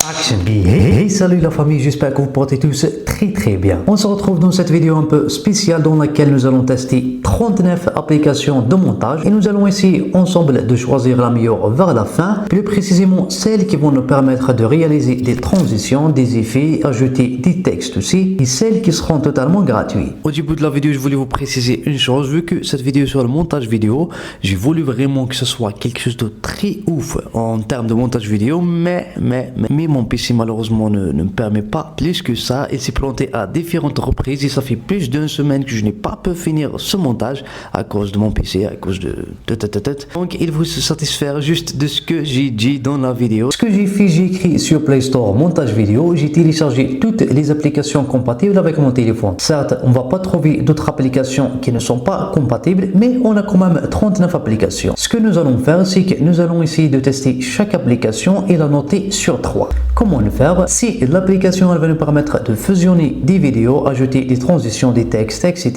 Action. Hey, salut la famille, j'espère que vous portez tous très bien. On se retrouve dans cette vidéo un peu spéciale dans laquelle nous allons tester 39 applications de montage et nous allons essayer ensemble de choisir la meilleure vers la fin, plus précisément celles qui vont nous permettre de réaliser des transitions, des effets, ajouter des textes aussi et celles qui seront totalement gratuites. Au début de la vidéo, je voulais vous préciser une chose, vu que cette vidéo est sur le montage vidéo, j'ai voulu vraiment que ce soit quelque chose de très ouf en termes de montage vidéo, mais mon PC malheureusement ne me permet pas plus que ça. Il s'est planté à différentes reprises et ça fait plus d'une semaine que je n'ai pas pu finir ce montage à cause de mon PC, à cause de... Donc il faut se satisfaire juste de ce que j'ai dit dans la vidéo. Ce que j'ai fait, j'ai écrit sur Play Store montage vidéo, j'ai téléchargé toutes les applications compatibles avec mon téléphone. Certes, on va pas trouver d'autres applications qui ne sont pas compatibles, mais on a quand même 39 applications. Ce que nous allons faire, c'est que nous allons essayer de tester chaque application et la noter sur 3. Comment le faire? Si l'application elle va nous permettre de fusionner des vidéos, ajouter des transitions, des textes, etc.,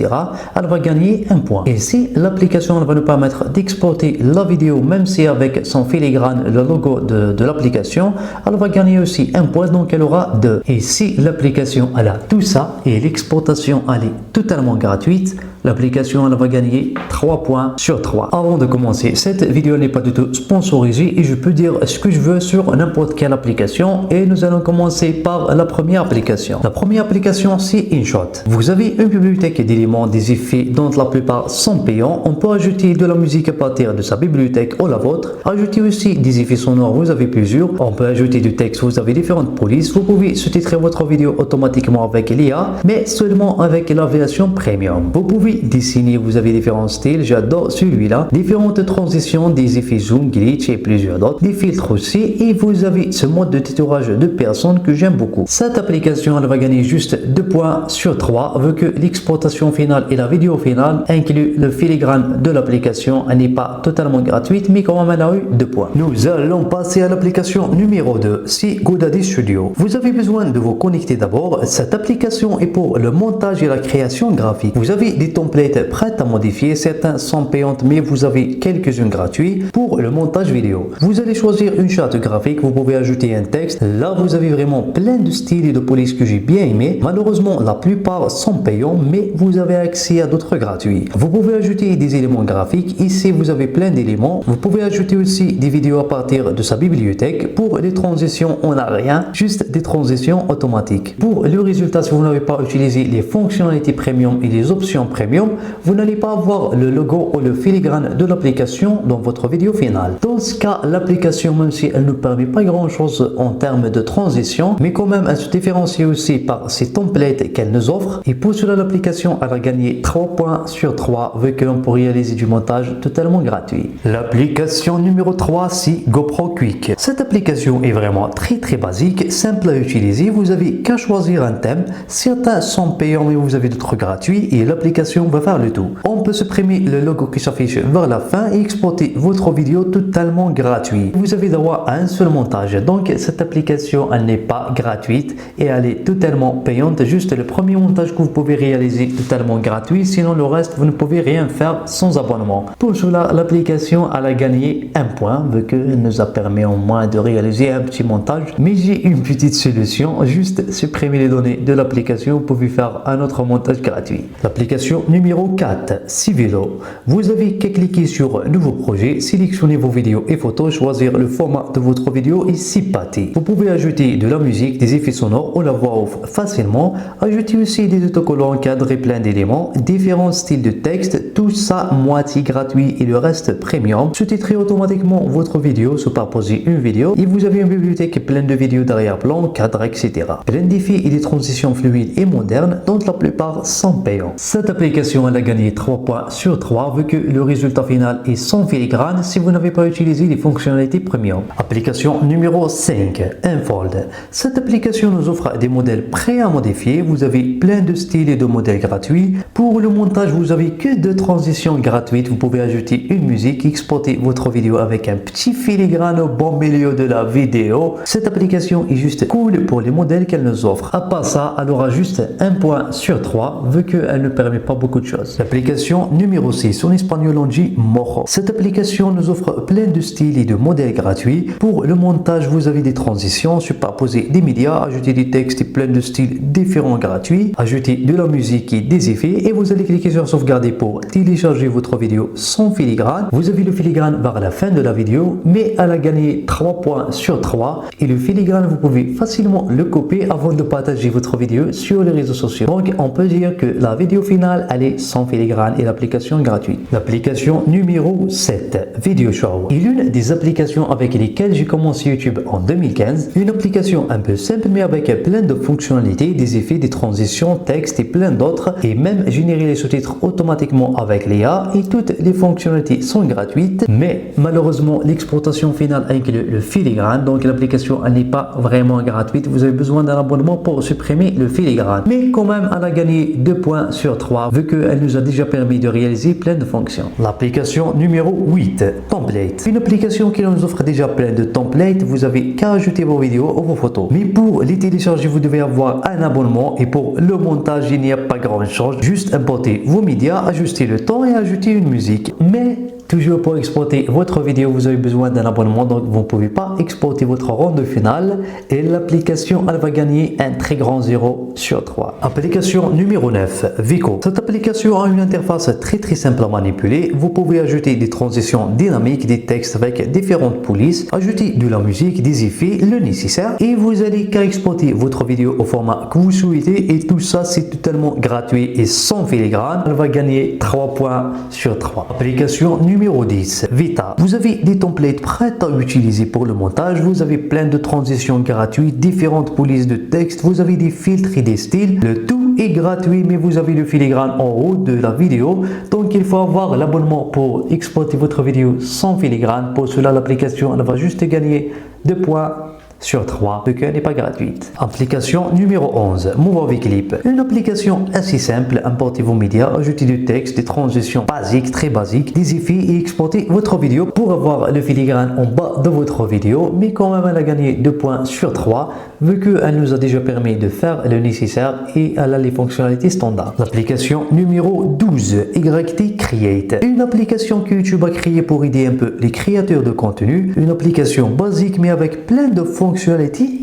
elle va gagner un point. Et si l'application elle va nous permettre d'exporter la vidéo, même si avec son filigrane le logo de l'application, elle va gagner aussi un point, donc elle aura 2. Et si l'application elle a tout ça et l'exportation elle est totalement gratuite, l'application elle va gagner 3 points sur 3. Avant de commencer, cette vidéo n'est pas du tout sponsorisée et je peux dire ce que je veux sur n'importe quelle application et nous allons commencer par la première application. La première application c'est InShot. Vous avez une bibliothèque d'éléments, des effets dont la plupart sont payants. On peut ajouter de la musique à partir de sa bibliothèque ou la vôtre. Ajouter aussi des effets sonores, vous avez plusieurs. On peut ajouter du texte, vous avez différentes polices. Vous pouvez sous-titrer votre vidéo automatiquement avec l'IA, mais seulement avec la version premium. Vous pouvez dessiner, vous avez différents styles, j'adore celui-là, différentes transitions, des effets zoom, glitch et plusieurs d'autres, des filtres aussi, et vous avez ce mode de tutorage de personnes que j'aime beaucoup. Cette application elle va gagner juste 2 points sur 3 vu que l'exportation finale et la vidéo finale inclut le filigrane de l'application. Elle n'est pas totalement gratuite mais quand même elle a eu 2 points. Nous allons passer à l'application numéro 2, c'est GoDaddy Studio. Vous avez besoin de vous connecter d'abord. Cette application est pour le montage et la création graphique. Vous avez des templates prêtes à modifier, certains sont payantes mais vous avez quelques-unes gratuits pour le montage vidéo. Vous allez choisir une charte graphique, vous pouvez ajouter un texte. Là vous avez vraiment plein de styles et de polices que j'ai bien aimé. Malheureusement la plupart sont payants mais vous avez accès à d'autres gratuits. Vous pouvez ajouter des éléments graphiques, ici vous avez plein d'éléments. Vous pouvez ajouter aussi des vidéos à partir de sa bibliothèque. Pour les transitions on n'a rien, juste des transitions automatiques. Pour le résultat, si vous n'avez pas utilisé les fonctionnalités premium et les options premium, vous n'allez pas avoir le logo ou le filigrane de l'application dans votre vidéo finale. Dans ce cas, l'application, même si elle ne permet pas grand chose en termes de transition, mais quand même elle se différencie aussi par ces templates qu'elle nous offre, et pour cela l'application elle a gagné 3 points sur 3 vu que l'on peut réaliser du montage totalement gratuit. L'application numéro 3 c'est GoPro Quick. Cette application est vraiment très basique, simple à utiliser. Vous avez qu'à choisir un thème, certains sont payants mais vous avez d'autres gratuits et l'application va faire le tout. On peut supprimer le logo qui s'affiche vers la fin et exporter votre vidéo totalement gratuit. Vous avez droit à un seul montage, donc cette application elle n'est pas gratuite et elle est totalement payante. Juste le premier montage que vous pouvez réaliser totalement gratuit, sinon le reste vous ne pouvez rien faire sans abonnement. Pour cela l'application elle a gagné 1 point vu qu'elle nous a permis au moins de réaliser un petit montage, mais j'ai une petite solution, juste supprimer les données de l'application, vous pouvez faire un autre montage gratuit. L'application numéro 4, Civilo. Vous avez qu'à cliquer sur nouveau projet, sélectionner vos vidéos et photos, choisir le format de votre vidéo et c'est parti. Vous pouvez ajouter de la musique, des effets sonores ou la voix off facilement, ajouter aussi des autocollants, cadrer plein d'éléments, différents styles de texte, tout ça moitié gratuit et le reste premium. Sous-titrer automatiquement votre vidéo, superposer une vidéo et vous avez une bibliothèque pleine de vidéos d'arrière-plan, cadres, etc. Plein d'effets et des transitions fluides et modernes dont la plupart sont payants. Cette application elle a gagné 3 points sur 3 vu que le résultat final est sans filigrane si vous n'avez pas utilisé les fonctionnalités premium. Application numéro 5, Unfold. Cette application nous offre des modèles prêts à modifier. Vous avez plein de styles et de modèles gratuits. Pour le montage, vous avez que de transitions gratuites. Vous pouvez ajouter une musique, exporter votre vidéo avec un petit filigrane au bon milieu de la vidéo. Cette application est juste cool pour les modèles qu'elle nous offre. À part ça, elle aura juste un point sur 3 vu qu'elle ne permet pas beaucoup de choses. L'application numéro 6, en espagnol on dit Mojo. Cette application nous offre plein de styles et de modèles gratuits. Pour le montage, vous avez des transitions, superposer des médias, ajouter des textes et plein de styles différents gratuits, ajouter de la musique et des effets, et vous allez cliquer sur sauvegarder pour télécharger votre vidéo sans filigrane. Vous avez le filigrane vers la fin de la vidéo, mais elle a gagné 3 points sur 3, et le filigrane vous pouvez facilement le copier avant de partager votre vidéo sur les réseaux sociaux. Donc on peut dire que la vidéo finale elle est sans filigrane et l'application est gratuite. L'application numéro 7, Video Shower, est l'une des applications avec lesquelles j'ai commencé YouTube en 2015. Une application un peu simple mais avec plein de fonctionnalités, des effets, des transitions, textes et plein d'autres, et même générer les sous-titres automatiquement avec l'IA, et toutes les fonctionnalités sont gratuites, mais malheureusement l'exportation finale inclut le filigrane, donc l'application elle n'est pas vraiment gratuite. Vous avez besoin d'un abonnement pour supprimer le filigrane, mais quand même elle a gagné 2 points sur 3 vu qu'elle nous a déjà permis de réaliser plein de fonctions. L'application numéro 8, Template, une application qui nous offre déjà plein de templates. Vous avez qu'à ajouter vos vidéos ou vos photos, mais pour les télécharger vous devez avoir un abonnement, et pour le montage il n'y a pas grand chose, juste importer vos médias, ajuster le temps et ajouter une musique. Mais toujours pour exporter votre vidéo vous avez besoin d'un abonnement, donc vous ne pouvez pas exporter votre rendu final, et l'application elle va gagner un très grand 0 sur 3. Application numéro 9, Vico. Cette application a une interface très simple à manipuler. Vous pouvez ajouter des transitions dynamiques, des textes avec différentes polices, ajouter de la musique, des effets, le nécessaire, et vous allez qu'à exporter votre vidéo au format que vous souhaitez, et tout ça c'est totalement gratuit et sans filigrane. Elle va gagner 3 points sur 3. Application numéro 10, Vita. Vous avez des templates prêts à utiliser pour le montage. Vous avez plein de transitions gratuites, différentes polices de texte, vous avez des filtres et des styles. Le tout est gratuit, mais vous avez le filigrane en haut de la vidéo, donc il faut avoir l'abonnement pour exporter votre vidéo sans filigrane. Pour cela l'application elle va juste gagner 2 points sur 3 vu qu'elle n'est pas gratuite. Application numéro 11, Movie Clip. Une application assez simple. Importez vos médias, ajoutez du texte, des transitions basiques, très basiques, des effets, et exportez votre vidéo pour avoir le filigrane en bas de votre vidéo. Mais quand même elle a gagné 2 points sur 3 vu qu'elle nous a déjà permis de faire le nécessaire et elle a les fonctionnalités standards. L'application numéro 12, YT Create. Une application que YouTube a créée pour aider un peu les créateurs de contenu. Une application basique mais avec plein de fonctionnalités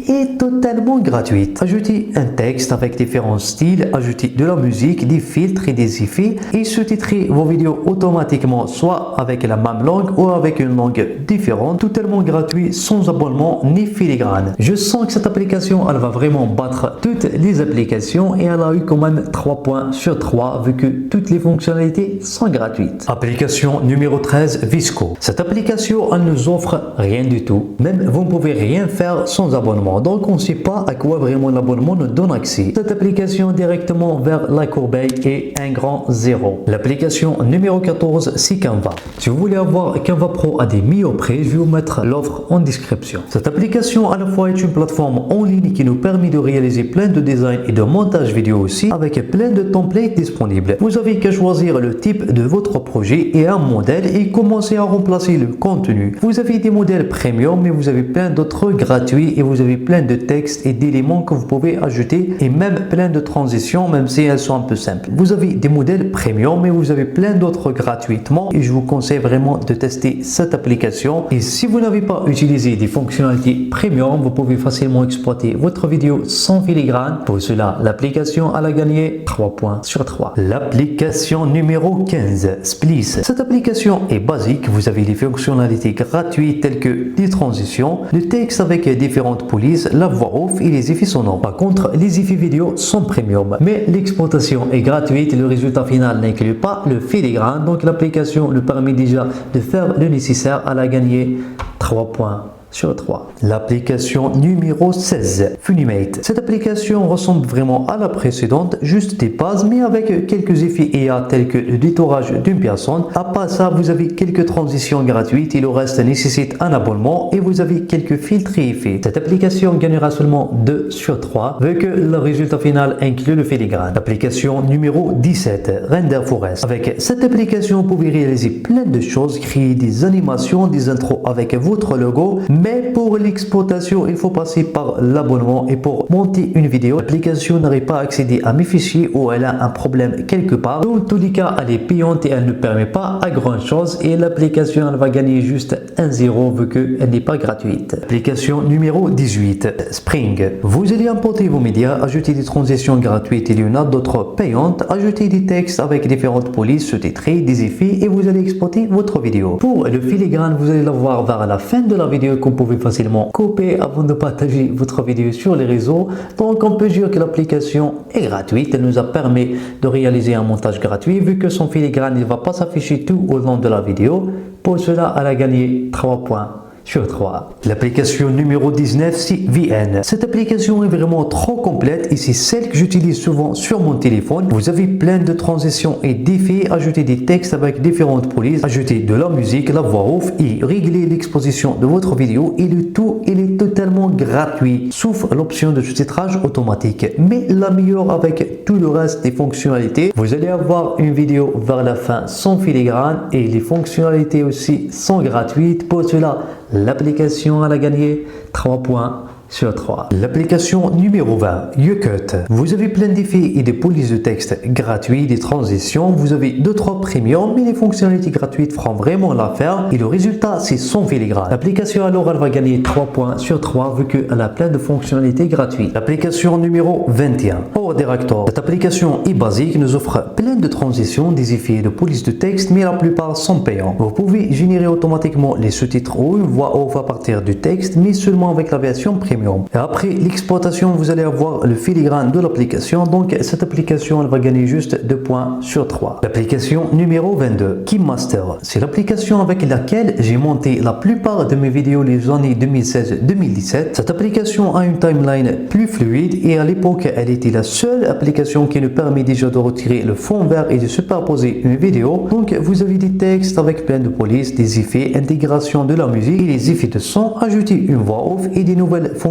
et totalement gratuite. Ajoutez un texte avec différents styles, ajoutez de la musique, des filtres et des effets, et sous-titrez vos vidéos automatiquement, soit avec la même langue ou avec une langue différente, totalement gratuit, sans abonnement ni filigrane. Je sens que cette application elle va vraiment battre toutes les applications, et elle a eu quand même 3 points sur 3 vu que toutes les fonctionnalités sont gratuites. Application numéro 13, Visco. Cette application elle nous offre rien du tout, même vous ne pouvez rien faire sans abonnement, donc on ne sait pas à quoi vraiment l'abonnement nous donne accès. Cette application directement vers la corbeille est un grand 0. L'application numéro 14, c'est Canva. Si vous voulez avoir Canva Pro à des meilleurs prix, je vais vous mettre l'offre en description. Cette application à la fois est une plateforme en ligne qui nous permet de réaliser plein de designs et de montage vidéo aussi, avec plein de templates disponibles. Vous avez qu'à choisir le type de votre projet et un modèle et commencer à remplacer le contenu. Vous avez des modèles premium, mais vous avez plein d'autres gratuits, et vous avez plein de textes et d'éléments que vous pouvez ajouter, et même plein de transitions même si elles sont un peu simples. Vous avez des modèles premium, mais vous avez plein d'autres gratuitement, et je vous conseille vraiment de tester cette application. Et si vous n'avez pas utilisé des fonctionnalités premium, vous pouvez facilement exploiter votre vidéo sans filigrane. Pour cela l'application elle a gagné 3 points sur 3. L'application numéro 15, Splice. Cette application est basique. Vous avez des fonctionnalités gratuites telles que des transitions, le texte avec différentes polices, la voix off et les effets sonores. Par contre, les effets vidéo sont premium, mais l'exportation est gratuite et le résultat final n'inclut pas le filigrane, donc l'application le permet déjà de faire le nécessaire. Elle a gagné 3 points sur 3. L'application numéro 16, Funimate. Cette application ressemble vraiment à la précédente, juste des bases mais avec quelques effets IA tels que le détourage d'une personne. À part ça, vous avez quelques transitions gratuites et le reste nécessite un abonnement et vous avez quelques filtres et effets. Cette application gagnera seulement 2 sur 3 vu que le résultat final inclut le filigrane. L'application numéro 17, Render Forest. Avec cette application, vous pouvez réaliser plein de choses, créer des animations, des intros avec votre logo. Mais pour l'exploitation, il faut passer par l'abonnement et pour monter une vidéo, l'application n'arrive pas à accéder à mes fichiers ou elle a un problème quelque part. Dans tous les cas, elle est payante et elle ne permet pas à grand chose et l'application elle va gagner juste 1,0 vu qu'elle n'est pas gratuite. Application numéro 18, Spring. Vous allez importer vos médias, ajouter des transitions gratuites, il y en a d'autres payantes, ajouter des textes avec différentes polices, sous-titrés, des effets et vous allez exporter votre vidéo. Pour le filigrane, vous allez l'avoir vers la fin de la vidéo qu'on pouvez facilement copier avant de partager votre vidéo sur les réseaux. Donc on peut dire que l'application est gratuite. Elle nous a permis de réaliser un montage gratuit vu que son filigrane ne va pas s'afficher tout au long de la vidéo. Pour cela, elle a gagné 3 points sur 3. L'application numéro 19, c'est VN. Cette application est vraiment trop complète et c'est celle que j'utilise souvent sur mon téléphone. Vous avez plein de transitions et d'effets, ajouter des textes avec différentes polices, ajouter de la musique, la voix off et régler l'exposition de votre vidéo et le tout, il est totalement gratuit, sauf l'option de sous-titrage automatique. Mais la meilleure avec tout le reste des fonctionnalités, vous allez avoir une vidéo vers la fin sans filigrane et les fonctionnalités aussi sont gratuites. Pour cela, l'application a gagné 3 points sur 3. L'application numéro 20, YouCut. Vous avez plein d'effets et des polices de texte gratuits, des transitions. Vous avez 2-3 premium, mais les fonctionnalités gratuites feront vraiment l'affaire. Et le résultat, c'est son filigrane. L'application alors, elle va gagner 3 points sur 3 vu qu'elle a plein de fonctionnalités gratuites. L'application numéro 21, Power Director. Cette application est basique, nous offre plein de transitions, des effets et de polices de texte, mais la plupart sont payants. Vous pouvez générer automatiquement les sous-titres ou une voix off à partir du texte, mais seulement avec la version premium. Et après l'exploitation, vous allez avoir le filigrane de l'application. Donc cette application, elle va gagner juste 2 points sur 3. L'application numéro 22, KeyMaster. C'est l'application avec laquelle j'ai monté la plupart de mes vidéos les années 2016-2017. Cette application a une timeline plus fluide et à l'époque, elle était la seule application qui nous permet déjà de retirer le fond vert et de superposer une vidéo. Donc vous avez des textes avec plein de polices, des effets, intégration de la musique et les effets de son, ajouter une voix off et des nouvelles fonctionnalités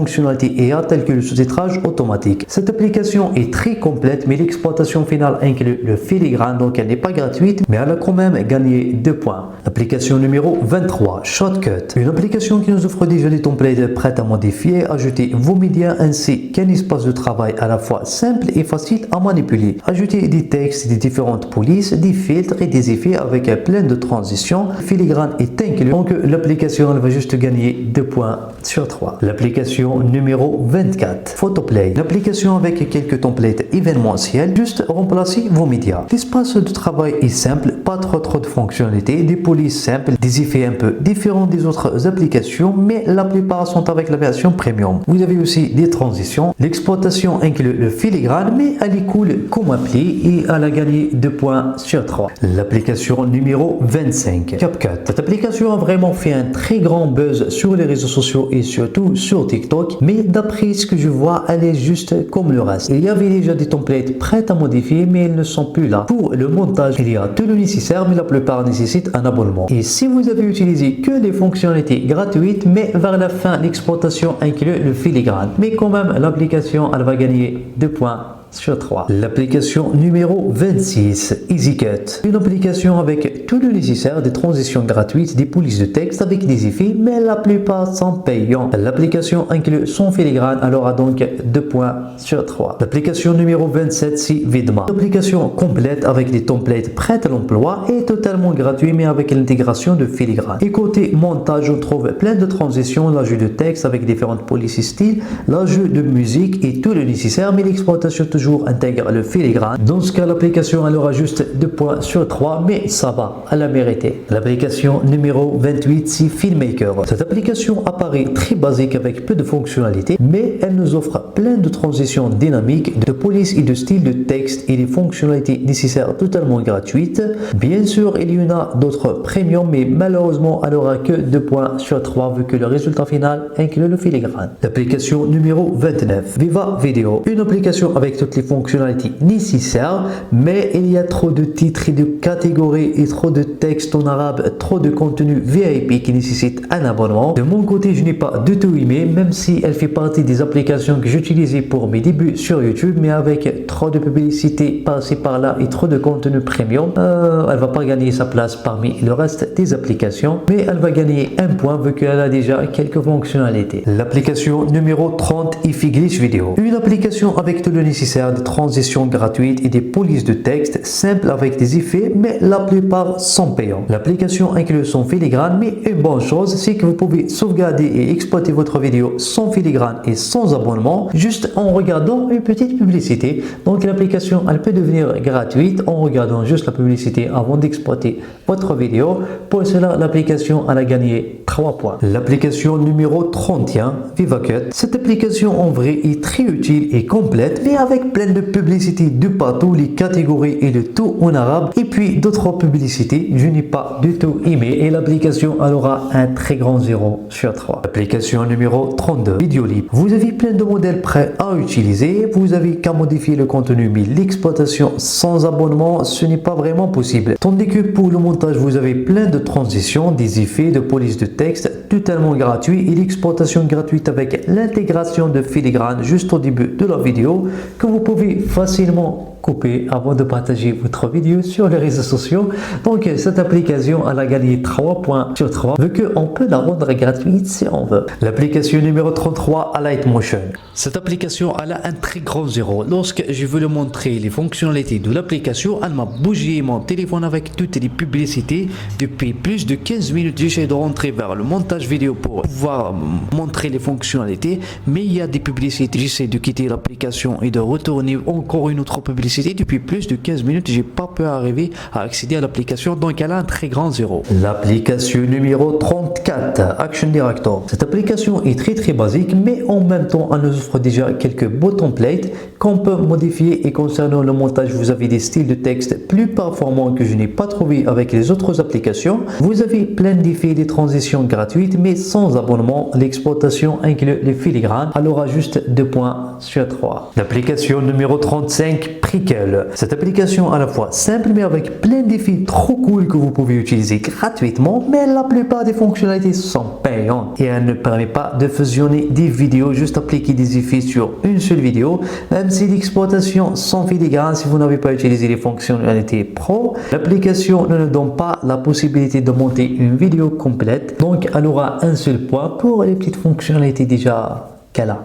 IA telles que le sous-titrage automatique. Cette application est très complète, mais l'exploitation finale inclut le filigrane, donc elle n'est pas gratuite, mais elle a quand même gagné 2 points. L'application numéro 23, Shotcut. Une application qui nous offre déjà des templates prêts à modifier, ajouter vos médias ainsi qu'un espace de travail à la fois simple et facile à manipuler. Ajouter des textes, des différentes polices, des filtres et des effets avec plein de transitions. Le filigrane est inclus, donc l'application elle va juste gagner 2 points sur 3. L'application numéro 24, Photoplay. L'application avec quelques templates événementiels, juste remplacer vos médias. L'espace de travail est simple, pas trop de fonctionnalités, des polices simples, des effets un peu différents des autres applications, mais la plupart sont avec la version premium. Vous avez aussi des transitions. L'exploitation inclut le filigrane, mais elle est cool comme appli et elle a gagné 2 points sur 3. L'application numéro 25, CapCut. Cette application a vraiment fait un très grand buzz sur les réseaux sociaux et surtout sur TikTok, mais d'après ce que je vois, elle est juste comme le reste. Il y avait déjà des templates prêts à modifier, mais ils ne sont plus là. Pour le montage, il y a tout le nécessaire, mais la plupart nécessitent un abonnement. Et si vous avez utilisé que les fonctionnalités gratuites, mais vers la fin, l'exploitation inclut le filigrane. Mais quand même, l'application, elle va gagner 2 points sur 3. L'application numéro 26, EasyCut. Une application avec tout le nécessaire, des transitions gratuites, des polices de texte avec des effets, mais la plupart sont payants. L'application inclut son filigrane, alors a donc 2 points sur 3. L'application numéro 27, c'est Vidma. Une application complète avec des templates prêts à l'emploi et totalement gratuit, mais avec l'intégration de filigrane. Et côté montage, on trouve plein de transitions, l'ajout de texte avec différentes polices styles, l'ajout de musique et tout le nécessaire, mais l'exploitation toujours intègre le filigrane. Dans ce cas, l'application elle aura juste 2 points sur 3, mais ça va, elle a mérité. L'application numéro 28, c'est Filmmaker. Cette application apparaît très basique avec peu de fonctionnalités, mais elle nous offre plein de transitions dynamiques, de police et de style de texte et des fonctionnalités nécessaires totalement gratuites. Bien sûr, il y en a d'autres premium, mais malheureusement, elle n'aura que 2 points sur 3 vu que le résultat final inclut le filigrane. L'application numéro 29, Viva Video. Une application avec toutes les fonctionnalités nécessaires, mais il y a trop de titres et de catégories et trop de textes en arabe, trop de contenu VIP qui nécessite un abonnement. De mon côté, je n'ai pas du tout aimé, même si elle fait partie des applications que j'utilisais pour mes débuts sur YouTube, mais avec trop de publicité par-ci par-là et trop de contenu premium, elle va pas gagner sa place parmi le reste des applications, mais elle va gagner un point vu qu'elle a déjà quelques fonctionnalités. L'application numéro 30, Ifi Glitch Video. Une application avec tout le nécessaire de transitions gratuites et des polices de texte simples avec des effets, mais la plupart sont payants. L'application inclut son filigrane, mais une bonne chose, c'est que vous pouvez sauvegarder et exploiter votre vidéo sans filigrane et sans abonnement, juste en regardant une petite publicité. Donc l'application, elle peut devenir gratuite en regardant juste la publicité avant d'exploiter votre vidéo. Pour cela, l'application, elle a gagné 3 points. L'application numéro 31, VivaCut. Cette application en vrai est très utile et complète, mais avec plein de publicités de partout, les catégories et le tout en arabe, et puis d'autres publicités, je n'ai pas du tout aimé et l'application elle aura un très grand 0 sur 3. Application numéro 32, Videolib. Vous avez plein de modèles prêts à utiliser, vous avez qu'à modifier le contenu, mais l'exploitation sans abonnement, ce n'est pas vraiment possible. Tandis que pour le montage, vous avez plein de transitions, des effets, de police de texte, totalement gratuit et l'exploitation gratuite avec l'intégration de filigrane juste au début de la vidéo que vous pouvez facilement couper avant de partager votre vidéo sur les réseaux sociaux. Donc cette application elle a gagné 3 points sur 3 vu qu'on peut la rendre gratuite si on veut. L'application numéro 33, Lightmotion. Cette application elle a un très grand 0. Lorsque je voulais montrer les fonctionnalités de l'application, elle m'a bougé mon téléphone avec toutes les publicités. Depuis plus de 15 minutes, j'essaie de rentrer vers le montage vidéo pour pouvoir montrer les fonctionnalités, mais il y a des publicités. J'essaie de quitter l'application et de retourner encore une autre publicité. Depuis plus de 15 minutes, j'ai pas pu arriver à accéder à l'application, donc elle a un très grand 0. L'application numéro 34, Action Director. Cette application est très basique, mais en même temps, elle nous offre déjà quelques beaux templates qu'on peut modifier. Et concernant le montage, vous avez des styles de texte plus performants que je n'ai pas trouvé avec les autres applications. Vous avez plein d'effets et des transitions gratuites, mais sans abonnement. L'exploitation inclut les filigranes. Elle aura juste 2 points sur 3. L'application numéro 35, Prickle. Cette application à la fois simple mais avec plein d'effets trop cool que vous pouvez utiliser gratuitement, mais la plupart des fonctionnalités sont payantes et elle ne permet pas de fusionner des vidéos, juste appliquer des effets sur une seule vidéo. Même si l'exploitation sans filigrane, si vous n'avez pas utilisé les fonctionnalités pro, l'application ne nous donne pas la possibilité de monter une vidéo complète, donc elle aura un seul point pour les petites fonctionnalités déjà qu'elle a.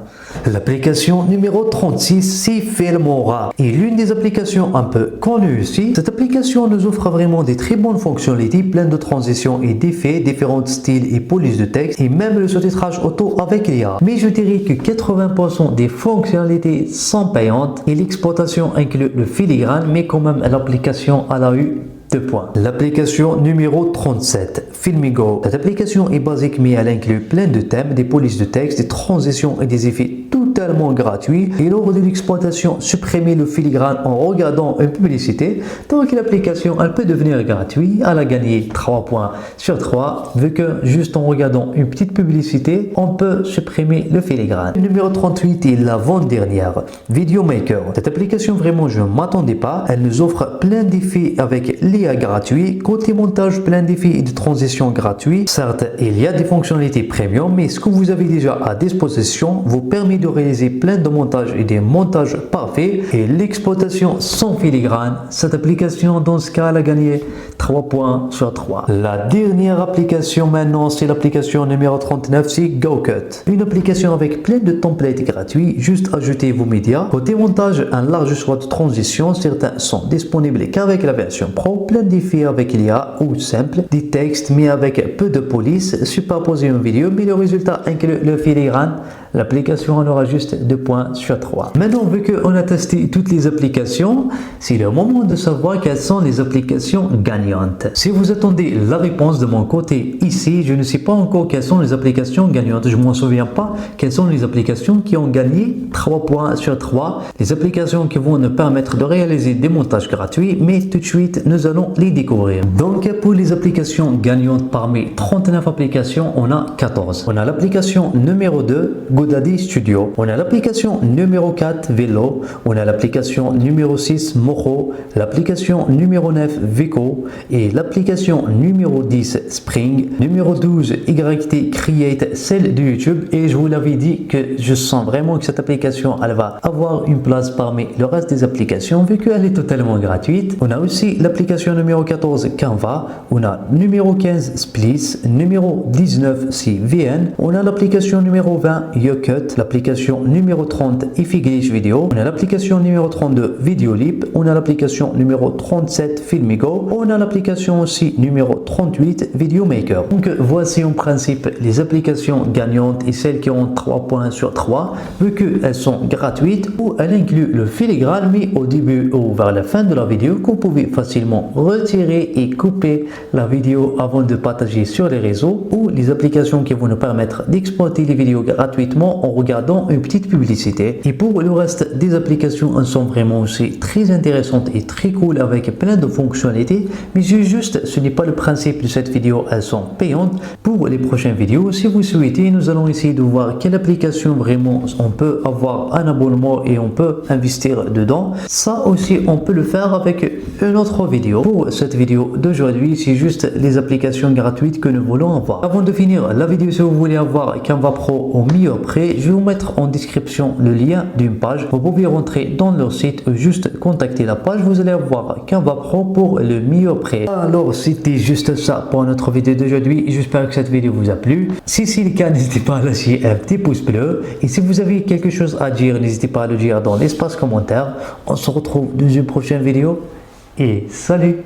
L'application numéro 36, c'est Filmora, et l'une des applications un peu connues ici. Cette application nous offre vraiment des très bonnes fonctionnalités, plein de transitions et d'effets, différents styles et polices de texte, et même le sous-titrage auto avec l'IA. Mais je dirais que 80% des fonctionnalités sont payantes et l'exploitation inclut le filigrane, mais quand même l'application elle a eu 2 points. L'application numéro 37, Filmigo. Cette application est basique mais elle inclut plein de thèmes, des polices de texte, des transitions et des effets totalement gratuits. Et lors de l'exploitation, supprimez le filigrane en regardant une publicité. Donc l'application elle peut devenir gratuite. Elle a gagné 3 points sur 3 vu que juste en regardant une petite publicité, on peut supprimer le filigrane. Numéro 38 est l'avant-dernière, Videomaker. Cette application vraiment je ne m'attendais pas. Elle nous offre plein d'effets avec l'IA gratuit, côté montage plein d'effets et de transitions gratuits. Certes, il y a des fonctionnalités premium, mais ce que vous avez déjà à disposition vous permet de réaliser plein de montages et des montages parfaits et l'exploitation sans filigrane. Cette application dans ce cas elle a gagné 3 points sur 3. La dernière application maintenant c'est l'application numéro 39, c'est GoCut. Une application avec plein de templates gratuits, juste ajouter vos médias. Côté montage, un large choix de transitions, certains sont disponibles qu'avec la version Pro, plein d'effets avec l'IA ou simple, des textes mais avec peu de police, superposer une vidéo, mais le résultat inclut le filigrane l'application en aura juste 2 points sur 3. Maintenant, vu qu'on a testé toutes les applications, c'est le moment de savoir quelles sont les applications gagnantes. Si vous attendez la réponse de mon côté ici, je ne sais pas encore quelles sont les applications gagnantes. Je ne m'en souviens pas quelles sont les applications qui ont gagné 3 points sur 3. Les applications qui vont nous permettre de réaliser des montages gratuits, mais tout de suite, nous allons les découvrir. Donc, pour les applications gagnantes parmi 39 applications, on a 14. On a l'application numéro 2, GoDaddy Studio. On a l'application numéro 4, Velo. On a l'application numéro 6, Mojo. L'application numéro 9, Vico. Et l'application numéro 10, Spring. Numéro 12, YT Create, celle de YouTube. Et je vous l'avais dit que je sens vraiment que cette application, elle va avoir une place parmi le reste des applications vu qu'elle est totalement gratuite. On a aussi l'application numéro 14, Canva. On a numéro 15, Splice. Numéro 19, CVN. On a l'application numéro 20, YouCut. L'application numéro 30, Ifiglish Video. On a l'application numéro 32, Videolip. On a l'application numéro 37, Filmigo. On a l'application aussi numéro 38, Videomaker. Donc voici en principe les applications gagnantes et celles qui ont 3 points sur 3 vu qu'elles sont gratuites ou elles incluent le filigrane, mais au début ou vers la fin de la vidéo que vous pouvez facilement retirer et couper la vidéo avant de partager sur les réseaux, ou les applications qui vont nous permettre d'exploiter les vidéos gratuitement en regardant une petite publicité. Et pour le reste des applications, elles sont vraiment aussi très intéressantes et très cool avec plein de fonctionnalités, mais juste ce n'est pas le principe de cette vidéo, elles sont payantes. Pour les prochaines vidéos, si vous souhaitez, nous allons essayer de voir quelle application vraiment on peut avoir un abonnement et on peut investir dedans. Ça aussi on peut le faire avec une autre vidéo. Pour cette vidéo d'aujourd'hui, c'est juste les applications gratuites que nous voulons avoir. Avant de finir la vidéo, si vous voulez avoir Canva Pro au meilleur prix, je vais vous mettre en description le lien d'une page. Vous pouvez rentrer dans leur site ou juste contacter la page, vous allez avoir Canva Pro pour le meilleur prix. Alors c'était juste ça pour notre vidéo d'aujourd'hui. J'espère que cette vidéo vous a plu. Si c'est le cas, n'hésitez pas à lâcher un petit pouce bleu, et si vous avez quelque chose à dire, n'hésitez pas à le dire dans l'espace commentaire. On se retrouve dans une prochaine vidéo et salut.